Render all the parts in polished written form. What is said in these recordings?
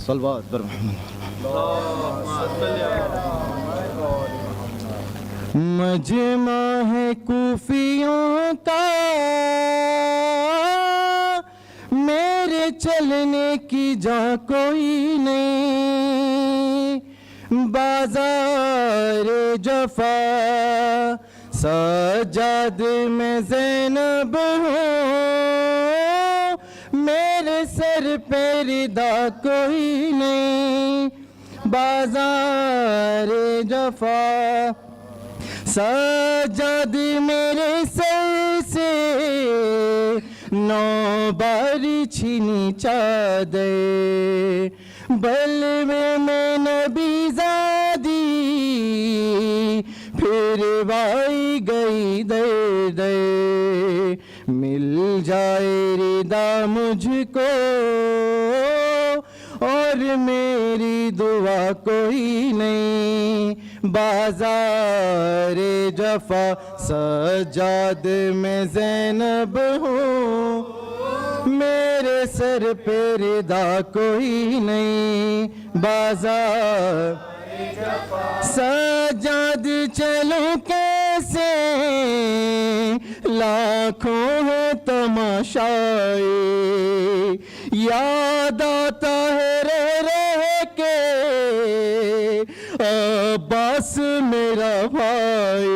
सल्लल्लाहु अलैहि वसल्लम। मजमा है कूफियों का, मेरे चलने की जा कोई नहीं। बाजार जफा सजाद में ज़ैनब हूँ, मेरे सर पे रिदा कोई नहीं। बाजार जफा सजाद मेरे सर से 9 बारी छीनी चादर। बलवे में नबी ज़ादी फिर वाई गई दर दर। मिल जाए रिदा मुझको और मेरी दुआ कोई नहीं। बाजार जफा सजाद में ज़ैनब हूँ, मेरे सर पे रिदा कोई नहीं। बाजार सजाद चलूं कैसे, लाखों है तमाशाए। याद आता है रह के अब्बास मेरा भाई।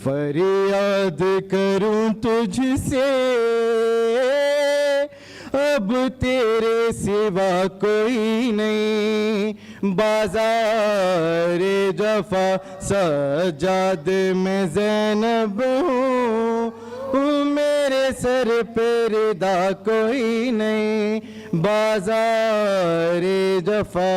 फरियाद करूं तुझसे अब तेरे सिवा कोई नहीं। बाजार जफा सजाद में ज़ैनब हूँ, मेरे सर पे रिदा कोई नहीं। बाजार जफा